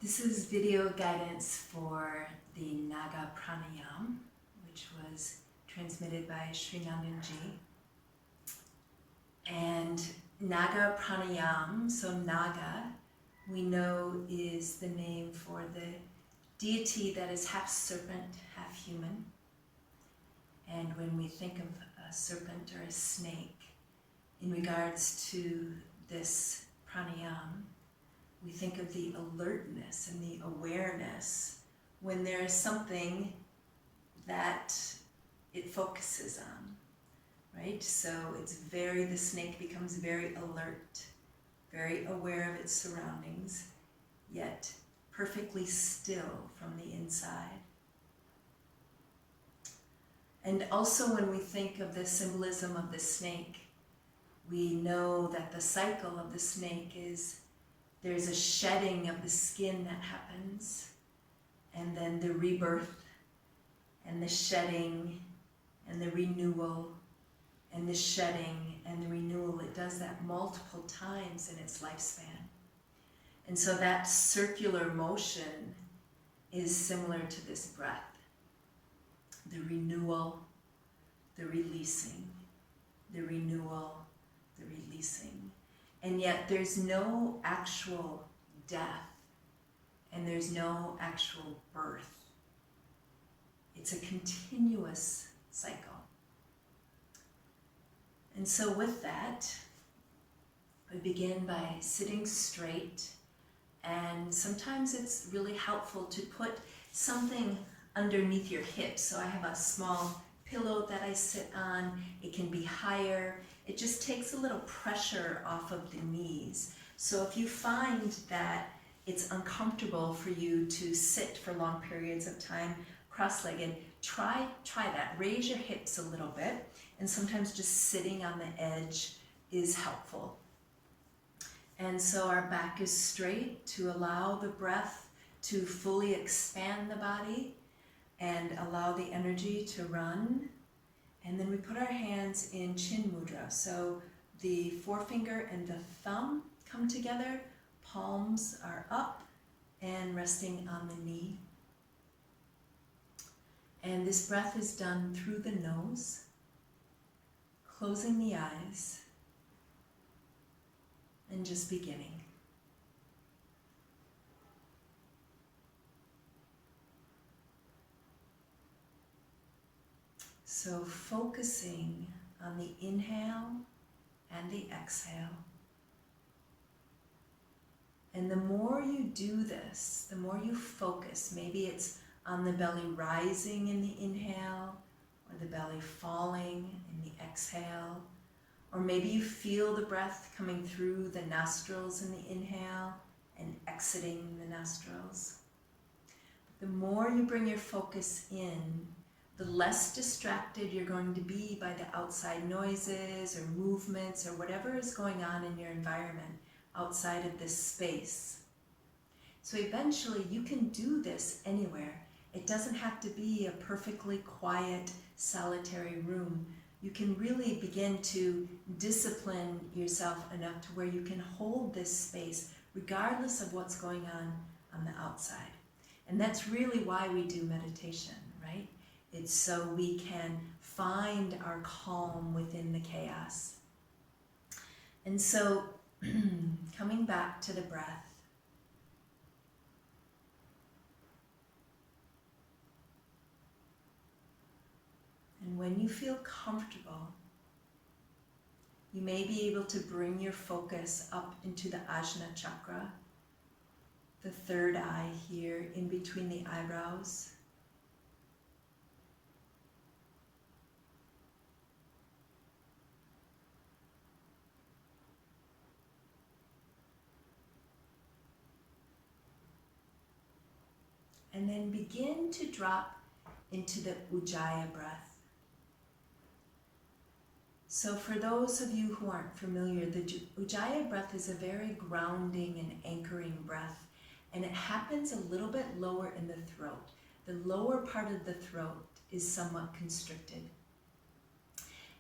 This is video guidance for the Naga Pranayam, which was transmitted by ShriNandanji. And Naga Pranayam, so Naga, we know is the name for the deity that is half serpent, half human. And when we think of a serpent or a snake, in regards to this pranayam, we think of the alertness and the awareness when there is something that it focuses on, right? So the snake becomes very alert, very aware of its surroundings, yet perfectly still from the inside. And also when we think of the symbolism of the snake, we know that the cycle of the snake is there's a shedding of the skin that happens, and then the rebirth, and the shedding, and the renewal, and the shedding, and the renewal. It does that multiple times in its lifespan. And so that circular motion is similar to this breath. The renewal, the releasing, the renewal, the releasing. And yet there's no actual death and there's no actual birth. It's a continuous cycle. And so with that, we begin by sitting straight, and sometimes it's really helpful to put something underneath your hips. So I have a small pillow that I sit on. It can be higher. It just takes a little pressure off of the knees. So if you find that it's uncomfortable for you to sit for long periods of time cross-legged, try that. Raise your hips a little bit, and sometimes just sitting on the edge is helpful. And so our back is straight to allow the breath to fully expand the body and allow the energy to run. And then we put our hands in chin mudra. So the forefinger and the thumb come together, palms are up and resting on the knee. And this breath is done through the nose, closing the eyes, and just beginning. So focusing on the inhale and the exhale. And the more you do this, the more you focus. Maybe it's on the belly rising in the inhale, or the belly falling in the exhale. Or maybe you feel the breath coming through the nostrils in the inhale and exiting the nostrils. The more you bring your focus in, the less distracted you're going to be by the outside noises or movements or whatever is going on in your environment outside of this space. So eventually you can do this anywhere. It doesn't have to be a perfectly quiet, solitary room. You can really begin to discipline yourself enough to where you can hold this space regardless of what's going on the outside. And that's really why we do meditation, right? It's so we can find our calm within the chaos. And so, coming back to the breath, and when you feel comfortable, you may be able to bring your focus up into the Ajna chakra, the third eye here in between the eyebrows. And then begin to drop into the Ujjayi breath. So for those of you who aren't familiar, the Ujjayi breath is a very grounding and anchoring breath, and it happens a little bit lower in the throat. The lower part of the throat is somewhat constricted.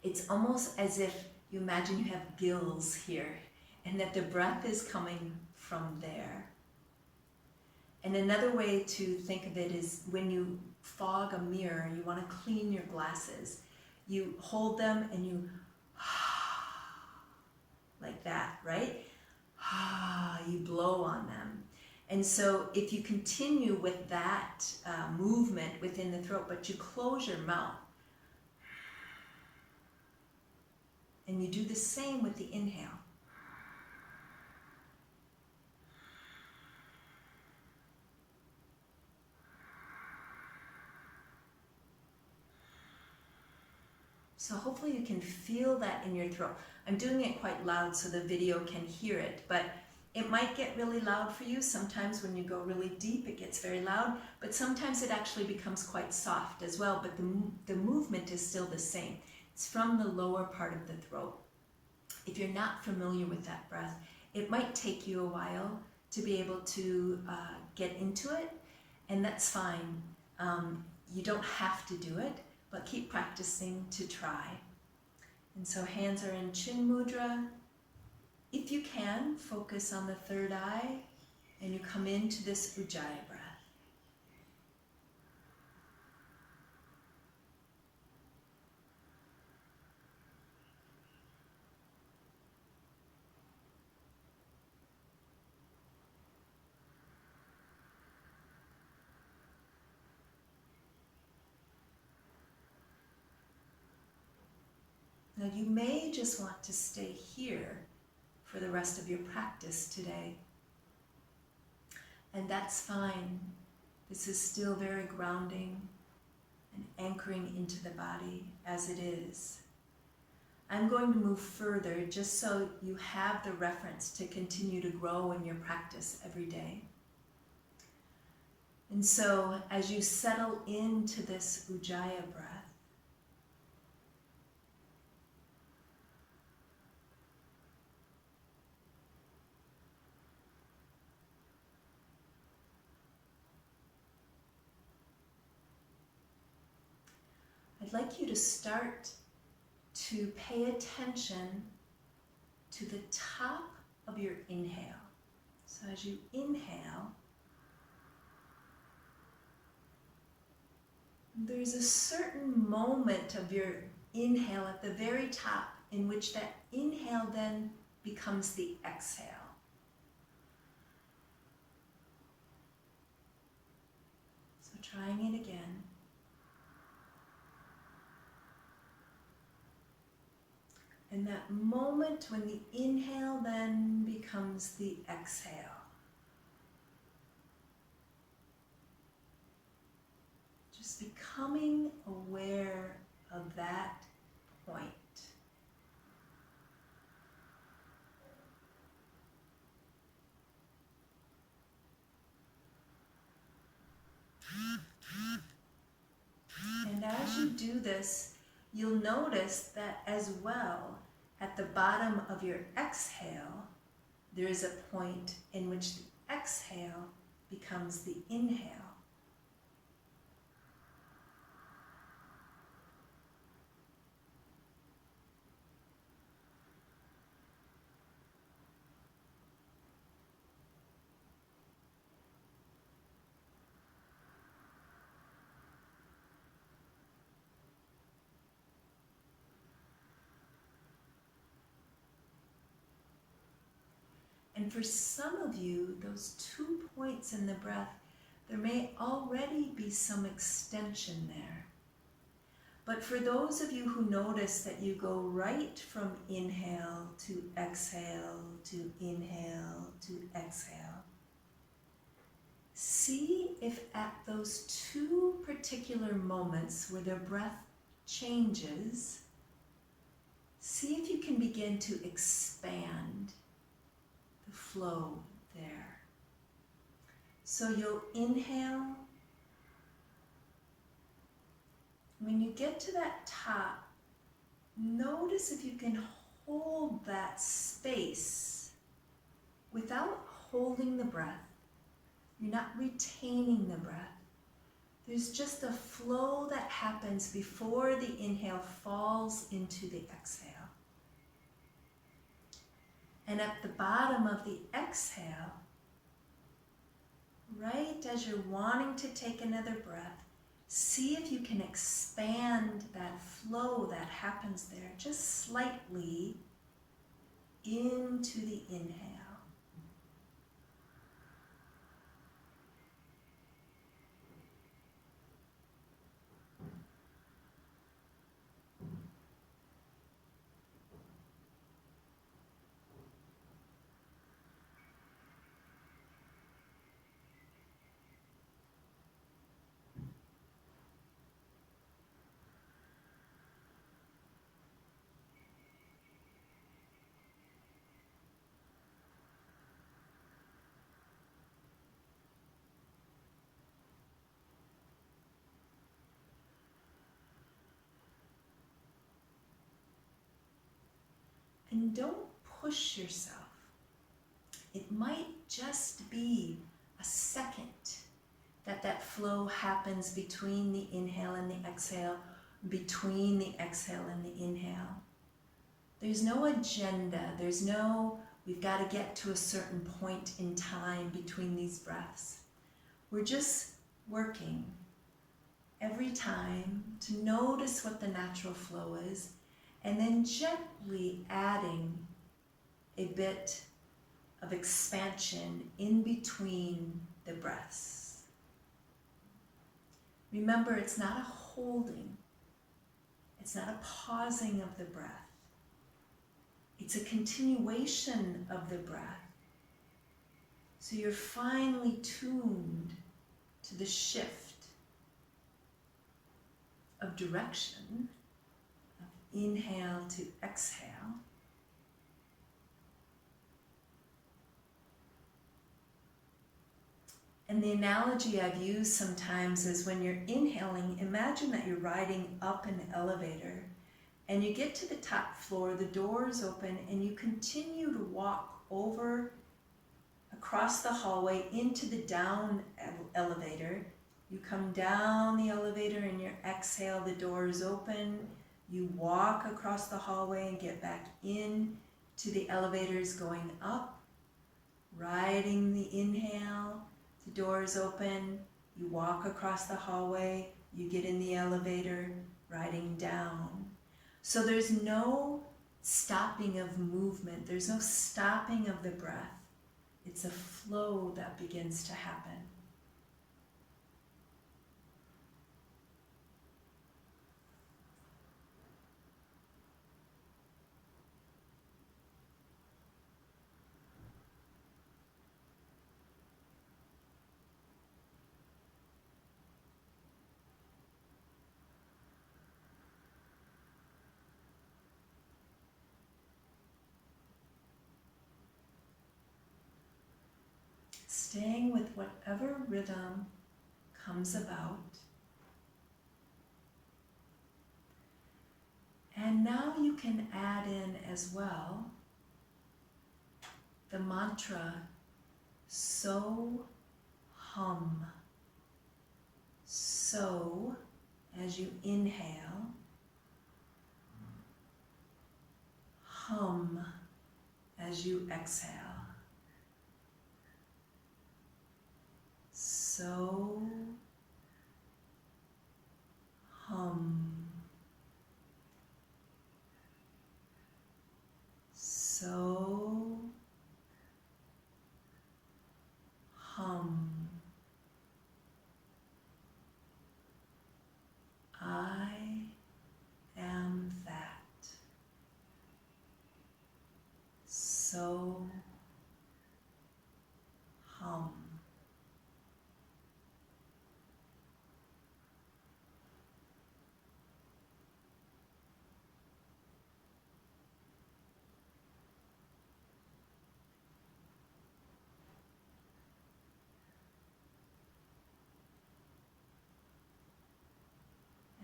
It's almost as if you imagine you have gills here, and that the breath is coming from there. And another way to think of it is when you fog a mirror, you want to clean your glasses. You hold them and you like that, right? You blow on them. And so if you continue with that movement within the throat, but you close your mouth, and you do the same with the inhale. So hopefully you can feel that in your throat. I'm doing it quite loud so the video can hear it, but it might get really loud for you. Sometimes when you go really deep, it gets very loud, but sometimes it actually becomes quite soft as well, but the movement is still the same. It's from the lower part of the throat. If you're not familiar with that breath, it might take you a while to be able to get into it, and that's fine. You don't have to do it, but keep practicing to try. And so hands are in chin mudra. If you can, focus on the third eye, and you come into this Ujjayi breath. Now you may just want to stay here for the rest of your practice today. And that's fine. This is still very grounding and anchoring into the body as it is. I'm going to move further just so you have the reference to continue to grow in your practice every day. And so as you settle into this Ujjayi breath, I'd like you to start to pay attention to the top of your inhale. So as you inhale, there's a certain moment of your inhale at the very top in which that inhale then becomes the exhale. So trying it again. And that moment when the inhale then becomes the exhale. Just becoming aware of that point. And as you do this, you'll notice that as well, at the bottom of your exhale, there is a point in which the exhale becomes the inhale. And for some of you, those 2 points in the breath, there may already be some extension there. But for those of you who notice that you go right from inhale to exhale to inhale to exhale, see if at those 2 particular moments where the breath changes, see if you can begin to expand the flow there. So you'll inhale. When you get to that top, notice if you can hold that space without holding the breath. You're not retaining the breath. There's just a flow that happens before the inhale falls into the exhale. And at the bottom of the exhale, right as you're wanting to take another breath, see if you can expand that flow that happens there just slightly into the inhale. And don't push yourself. It might just be a second that flow happens between the inhale and the exhale, between the exhale and the inhale. There's no agenda. There's no, we've got to get to a certain point in time between these breaths. We're just working every time to notice what the natural flow is, and then gently adding a bit of expansion in between the breaths. Remember, it's not a holding. It's not a pausing of the breath. It's a continuation of the breath. So you're finely tuned to the shift of direction, of inhale to exhale. And the analogy I've used sometimes is when you're inhaling, imagine that you're riding up an elevator and you get to the top floor, the doors open, and you continue to walk over across the hallway into the down elevator. You come down the elevator and you exhale, the doors open. You walk across the hallway and get back in to the elevators going up, riding the inhale. The doors open, you walk across the hallway, you get in the elevator, riding down. So there's no stopping of movement, there's no stopping of the breath. It's a flow that begins to happen. Staying with whatever rhythm comes about. And now you can add in as well the mantra, so hum. So, as you inhale, hum as you exhale. So, hum. So, hum. I am that. So, hum.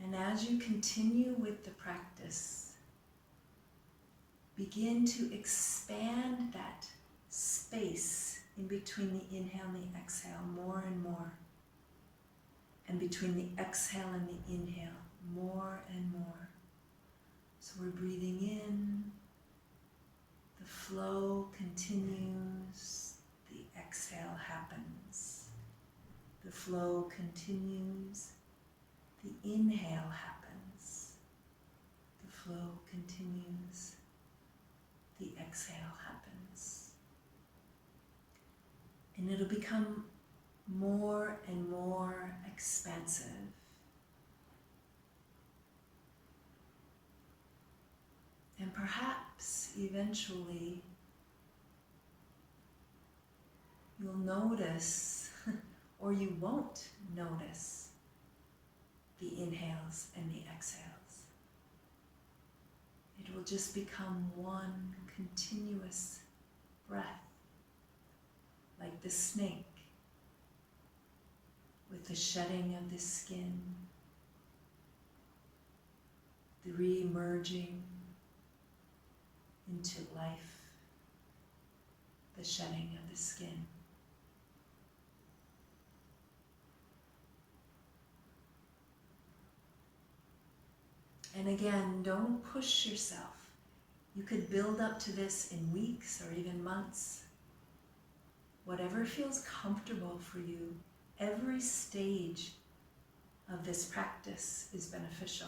And as you continue with the practice, begin to expand that space in between the inhale and the exhale more and more. And between the exhale and the inhale, more and more. So we're breathing in, the flow continues, the exhale happens. The flow continues. The inhale happens. The flow continues. The exhale happens. And it'll become more and more expansive. And perhaps eventually you'll notice, or you won't notice, the inhales and the exhales. It will just become one continuous breath, like the snake with the shedding of the skin, the re-emerging into life, the shedding of the skin. And again, don't push yourself. You could build up to this in weeks or even months. Whatever feels comfortable for you, every stage of this practice is beneficial.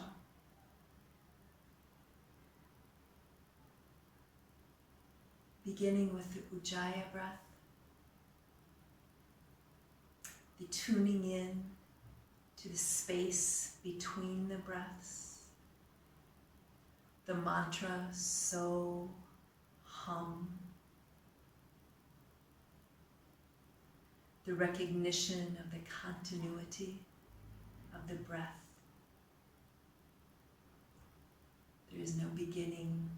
Beginning with the Ujjayi breath, the tuning in to the space between the breaths, the mantra so, hum, the recognition of the continuity of the breath. There is no beginning,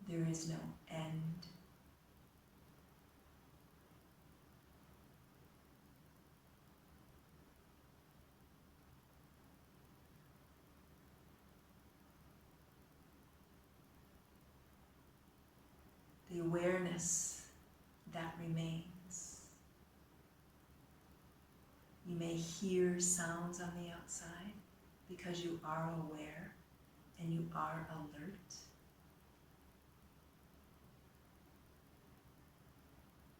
there is no end. The awareness that remains. You may hear sounds on the outside because you are aware and you are alert.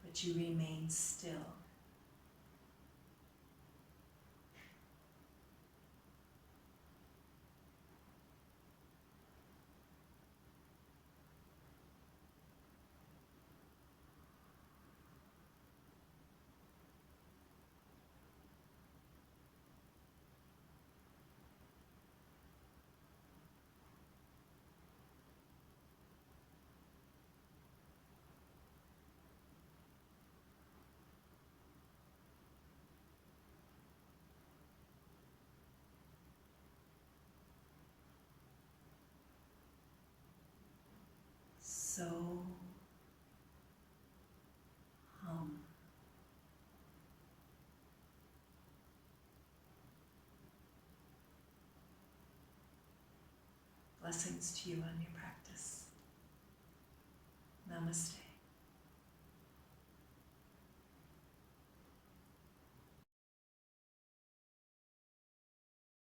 But you remain still. So, hum. Blessings to you on your practice. Namaste.